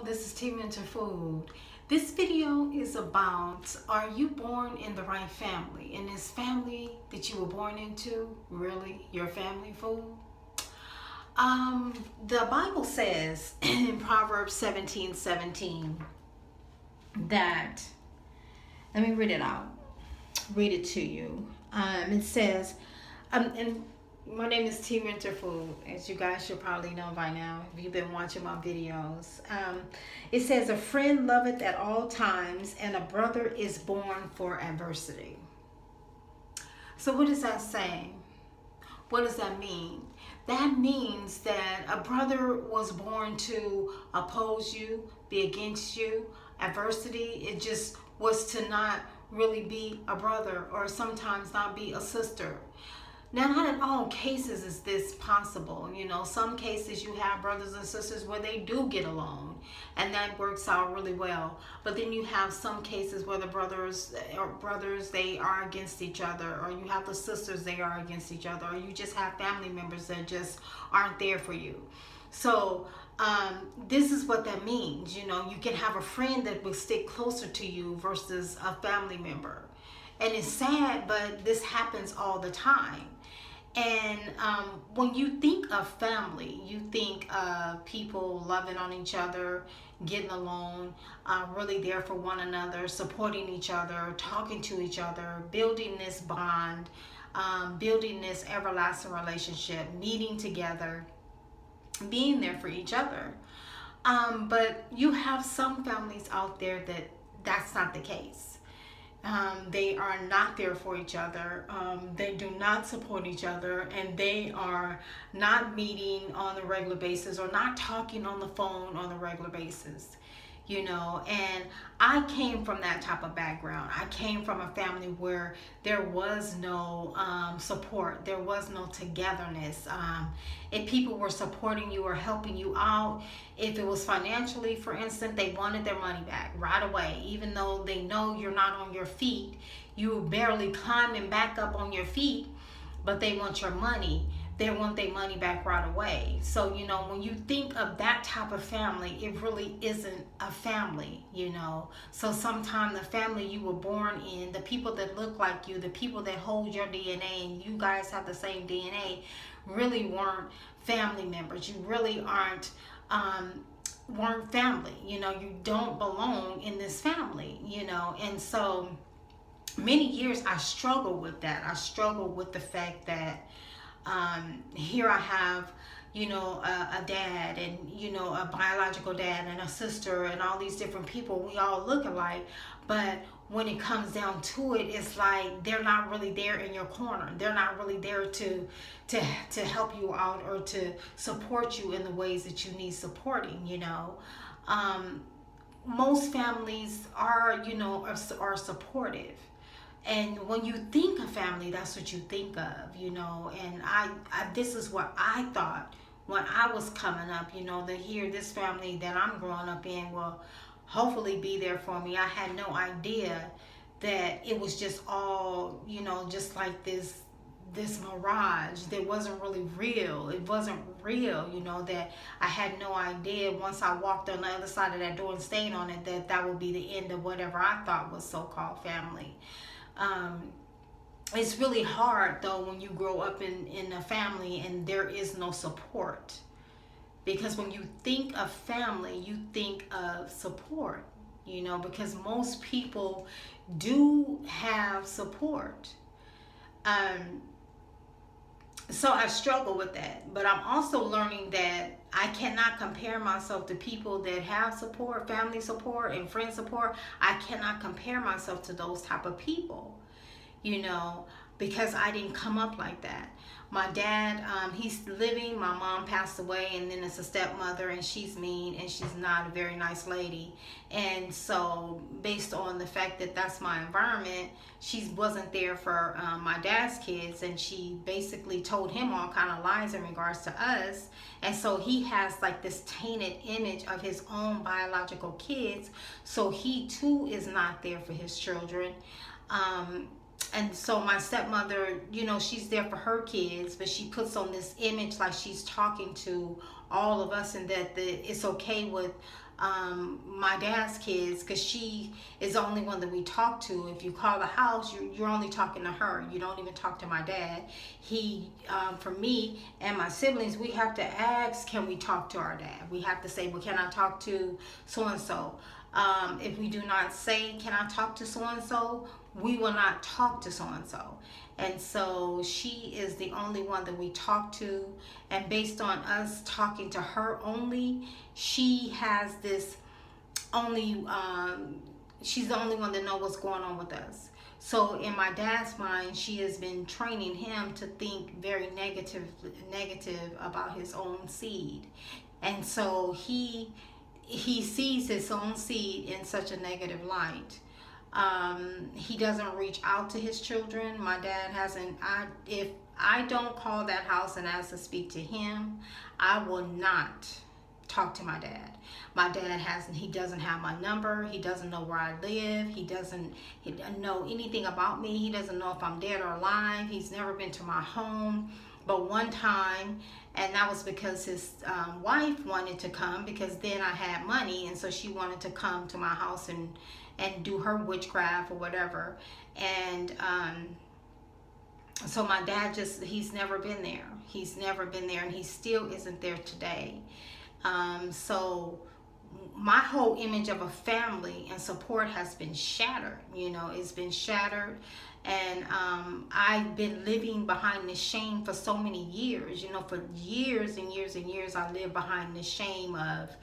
this is T Mentor Food. This video is about, are you born in the right family? And is family that you were born into really your family, food? The Bible says in Proverbs 17:17 that, let me read it out, read it to you. It says, and my name is T Mentor Food, as you guys should probably know by now if you've been watching my videos. It says, a friend loveth at all times, and a brother is born for adversity. So what is that saying? What does that mean? That means that a brother was born to oppose you, be against you. Adversity, it just was to not really be a brother, or sometimes not be a sister. Now, not in all cases is this possible. You know, some cases you have brothers and sisters where they do get along, and that works out really well. But then you have some cases where the brothers they are against each other, or you have the sisters, they are against each other, or you just have family members that just aren't there for you. So this is what that means. You know, you can have a friend that will stick closer to you versus a family member. And it's sad, but this happens all the time. And when you think of family, you think of people loving on each other, getting along, really there for one another, supporting each other, talking to each other, building this bond, building this everlasting relationship, meeting together, being there for each other. But you have some families out there that that's not the case. They are not there for each other. They do not support each other, and they are not meeting on a regular basis, or not talking on the phone on a regular basis. You know, and I came from that type of background. I came from a family where there was no support, there was no togetherness. If people were supporting you or helping you out, if it was financially, for instance, they wanted their money back right away, even though they know you're not on your feet, you barely climbing back up on your feet, but they want your money. They want their money back right away. So, you know, when you think of that type of family, it really isn't a family, you know. So sometimes the family you were born in, the people that look like you, the people that hold your DNA, and you guys have the same DNA, really weren't family members. You really weren't family. You know, you don't belong in this family, you know. And so many years I struggled with that. I struggled with the fact that here I have, you know, a dad, and, you know, a biological dad, and a sister, and all these different people. We all look alike, but when it comes down to it, it's like they're not really there in your corner. They're not really there to help you out, or to support you in the ways that you need supporting, you know. Most families are, you know, are supportive. And when you think of family, that's what you think of, you know. And I this is what I thought when I was coming up, you know, that here, this family that I'm growing up in will hopefully be there for me. I had no idea that it was just all, you know, just like this mirage that wasn't really real. It wasn't real, you know, that I had no idea once I walked on the other side of that door and stayed on it, that would be the end of whatever I thought was so-called family. It's really hard, though, when you grow up in a family and there is no support, because when you think of family, you think of support, you know, because most people do have support. So I struggle with that, but I'm also learning that I cannot compare myself to people that have support, family support, and friend support. I cannot compare myself to those type of people, you know, because I didn't come up like that. My dad, he's living. My mom passed away, and then it's a stepmother, and she's mean, and she's not a very nice lady. And so based on the fact that that's my environment, she wasn't there for my dad's kids, and she basically told him all kind of lies in regards to us. And so he has like this tainted image of his own biological kids, so he too is not there for his children. And so my stepmother, you know, she's there for her kids, but she puts on this image like she's talking to all of us, and that it's okay with my dad's kids, because she is the only one that we talk to. If you call the house, you're only talking to her. You don't even talk to my dad. He, for me and my siblings, we have to ask, can we talk to our dad? We have to say, well, can I talk to so and so? If we do not say, can I talk to so and so, we will not talk to so and so. And so she is the only one that we talk to, and based on us talking to her only, she has this only she's the only one that knows what's going on with us. So in my dad's mind, she has been training him to think very negative about his own seed. And so he sees his own seed in such a negative light. He doesn't reach out to his children. My dad hasn't. If I don't call that house and ask to speak to him, I will not talk to my dad. My dad hasn't. He doesn't have my number. He doesn't know where I live. He doesn't know anything about me. He doesn't know if I'm dead or alive. He's never been to my home. But one time, and that was because his wife wanted to come, because then I had money, and so she wanted to come to my house and do her witchcraft or whatever. And so my dad he's never been there. He's never been there, and he still isn't there today. So my whole image of a family and support has been shattered. You know, it's been shattered. And I've been living behind this shame for so many years. You know, for years and years and years, I lived behind the shame of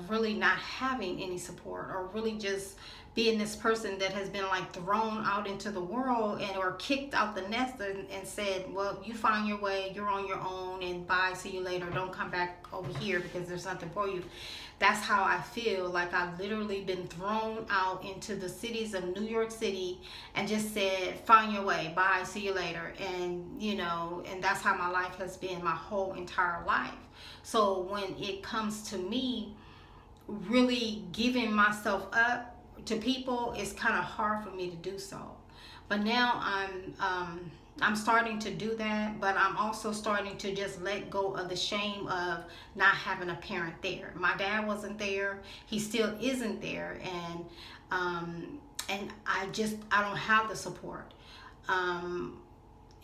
really not having any support, or really just being this person that has been like thrown out into the world, and or kicked out the nest, and said, well, you find your way, you're on your own, and bye, see you later, don't come back over here because there's nothing for you. That's how I feel. Like I've literally been thrown out into the cities of New York City and just said, find your way, bye, see you later. And you know, and that's how my life has been my whole entire life. So when it comes to me really giving myself up to people, it's kind of hard for me to do so. But now I'm starting to do that, but I'm also starting to just let go of the shame of not having a parent there. My dad wasn't there. He still isn't there, and I don't have the support.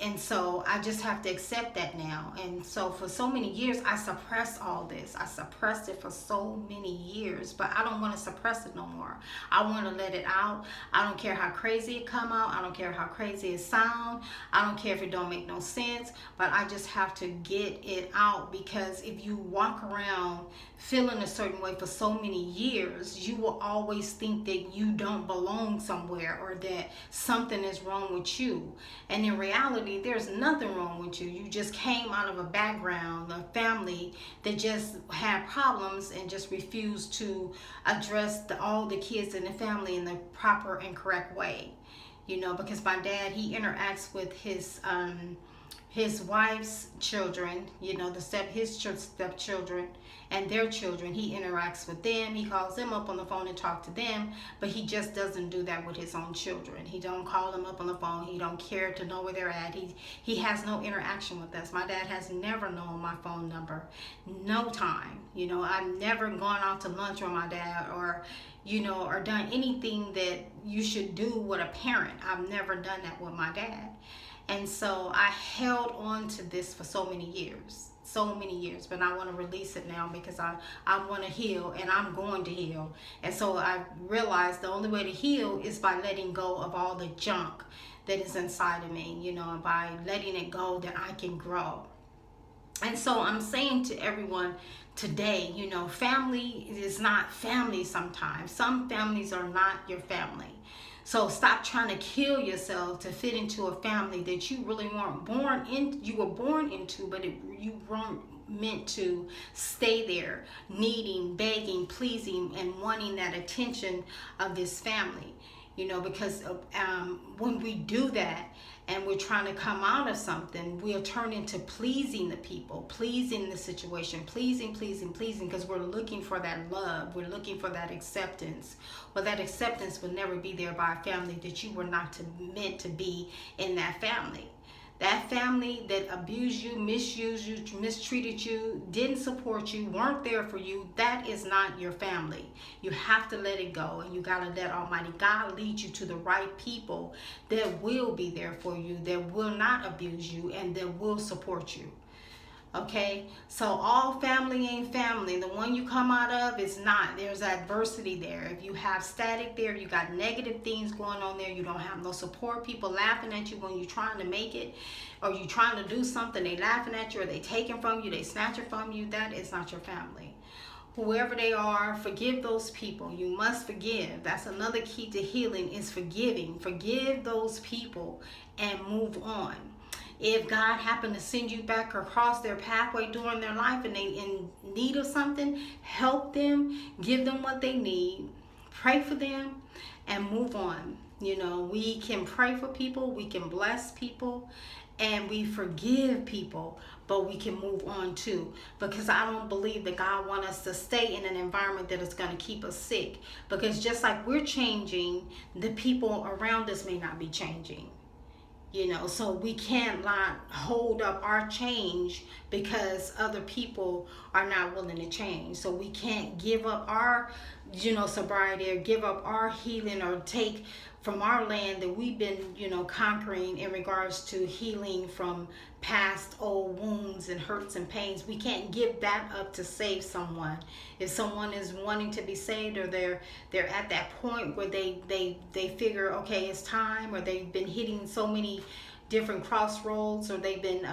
And so I just have to accept that now. And so for so many years, I suppressed all this. I suppressed it for so many years, but I don't want to suppress it no more. I want to let it out. I don't care how crazy it come out. I don't care how crazy it sound. I don't care if it don't make no sense, but I just have to get it out, because if you walk around feeling a certain way for so many years, you will always think that you don't belong somewhere, or that something is wrong with you. And in reality, there's nothing wrong with you. You just came out of a background, a family that just had problems and just refused to address all the kids in the family in the proper and correct way. You know, because my dad, he interacts with his wife's children, you know, his stepchildren and their children. He interacts with them. He calls them up on the phone and talk to them, but he just doesn't do that with his own children. He don't call them up on the phone. He don't care to know where they're at. He has no interaction with us. My dad has never known my phone number. No time. You know, I've never gone out to lunch with my dad, or you know, or done anything that you should do with a parent. I've never done that with my dad. And so I held on to this for so many years, but I want to release it now, because I want to heal, and I'm going to heal. And so I realized the only way to heal is by letting go of all the junk that is inside of me, you know, and by letting it go, that I can grow. And so I'm saying to everyone today, you know, family is not family sometimes. Some families are not your family. So stop trying to kill yourself to fit into a family that you really weren't born in. You were born into, but you weren't meant to stay there, needing, begging, pleasing, and wanting that attention of this family. because when we do that and we're trying to come out of something, we'll turn into pleasing the people, pleasing the situation, pleasing, because we're looking for that love. We're looking for that acceptance. Well, that acceptance will never be there by a family that you were not meant to be in that family. That family that abused you, misused you, mistreated you, didn't support you, weren't there for you, that is not your family. You have to let it go, and you got to let Almighty God lead you to the right people that will be there for you, that will not abuse you, and that will support you. Okay, so all family ain't family. The one you come out of is not. There's adversity there. If you have static there, you got negative things going on there, you don't have no support, people laughing at you when you're trying to make it, or you trying to do something, they laughing at you, or they taking from you, they snatching from you, that is not your family. Whoever they are, forgive those people. You must forgive. That's another key to healing, is forgiving. Forgive those people and move on. If God happened to send you back across their pathway during their life and they in need of something, help them, give them what they need, pray for them, and move on. We can pray for people, we can bless people, and we forgive people, but we can move on too. Because I don't believe that God wants us to stay in an environment that is going to keep us sick. Because just like we're changing, the people around us may not be changing. So we can't hold up our change because other people are not willing to change. So we can't give up our, sobriety, or give up our healing, or take from our land that we've been, conquering in regards to healing from past old wounds and hurts and pains. We can't give that up to save someone. If someone is wanting to be saved, or they're at that point where they figure, okay, it's time, or they've been hitting so many different crossroads, or they've been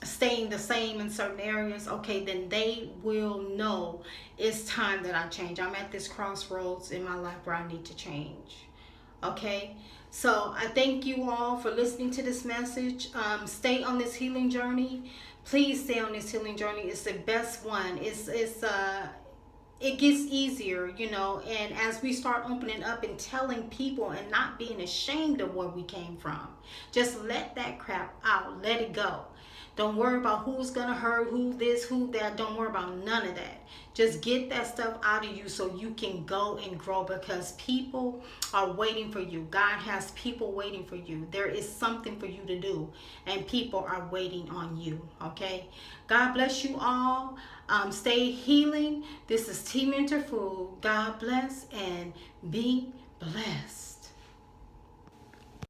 staying the same in certain areas, okay, then they will know it's time that I change. I'm at this crossroads in my life where I need to change. Okay, so I thank you all for listening to this message. Stay on this healing journey. Please stay on this healing journey. It's the best one. It gets easier, and as we start opening up and telling people and not being ashamed of where we came from, just let that crap out. Let it go. Don't worry about who's gonna hurt, who this, who that. Don't worry about none of that. Just get that stuff out of you so you can go and grow, because people are waiting for you. God has people waiting for you. There is something for you to do, and people are waiting on you. Okay? God bless you all. Stay healing. This is T Mentor Food. God bless and be blessed.